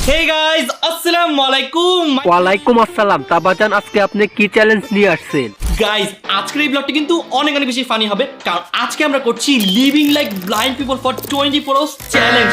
Hey guys আসসালামু আলাইকুম। ওয়ালাইকুম আসসালাম। তাবাজান, আজকে আপনি কি চ্যালেঞ্জ নিয়ে আসছেন? গাইস আজকের এই ব্লগটি কিন্তু অনেক অনেক বেশি ফানি হবে, কারণ আজকে আমরা করছি living like blind people for 24 hours challenge.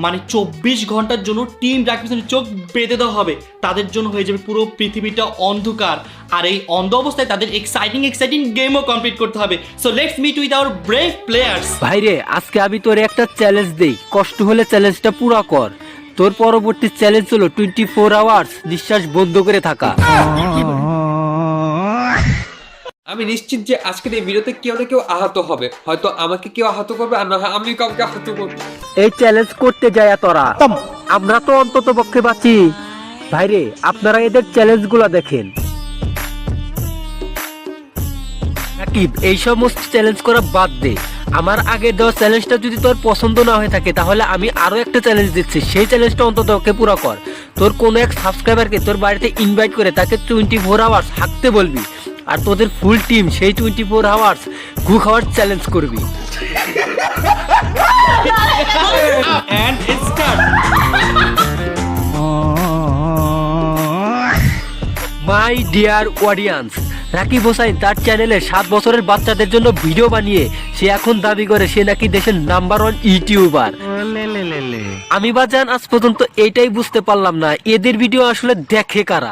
মানে 24 ঘন্টার জন্য টিম ব্ল্যাকপিসের চোখ বেঁধে দেওয়া হবে, তাদের জন্য হয়ে যাবে পুরো পৃথিবীটা অন্ধকার, আর এই অন্ধ অবস্থায় তাদের এক্সাইটিং গেমও কমপ্লিট করতে হবে। So let's meet with our brave players. ভাইরে, আজকে আমি তোর একটা চ্যালেঞ্জ দেই, কষ্ট হলে চ্যালেঞ্জটা পুরো কর। তোর পরবর্তী চ্যালেঞ্জ হলো 24 আওয়ার্স নিঃশ্বাস বন্ধ করে থাকা। আমি নিশ্চিত যে আজকের এই ভিডিওতে কেউ না কেউ আহত হবে, হয়তো আমাকে কেউ আহত করবে আর না হয় আমি কাউকে আহত করবো। এই চ্যালেঞ্জ করতে যায় তোরা, আমরা তো অন্তত পক্ষে বাঁচি। ভাইরে, আপনারা এদের চ্যালেঞ্জগুলো দেখেন। রাকিব, এই সমস্ত চ্যালেঞ্জ করা বাদ দে। আমার আগে দেওয়া চ্যালেঞ্জটা যদি তোর পছন্দ না হয়ে থাকে, তাহলে আমি আরো একটা চ্যালেঞ্জ দিচ্ছি, সেই চ্যালেঞ্জটা অন্তত ওকে পুরো কর। তোর কোনো এক সাবস্ক্রাইবারকে তোর বাড়িতে ইনভাইট করে তাকে 24 আওয়ার্স হাঁকতে বলবি, আর তোদের ফুল টিম সেই 24 আওয়ার্স গু খাওয়ার চ্যালেঞ্জ করবি। And it's start. My dear audience, Rakib Hossain তার চ্যানেলে 7 বছরের বাচ্চাদের জন্য ভিডিও বানিয়ে সে এখন দাবি করে সে নাকি দেশের নাম্বার 1 ইউটিউবার। আমি বাজান আজ পর্যন্ত এইটাই বুঝতে পারলাম না, এদের ভিডিও আসলে দেখে কারা।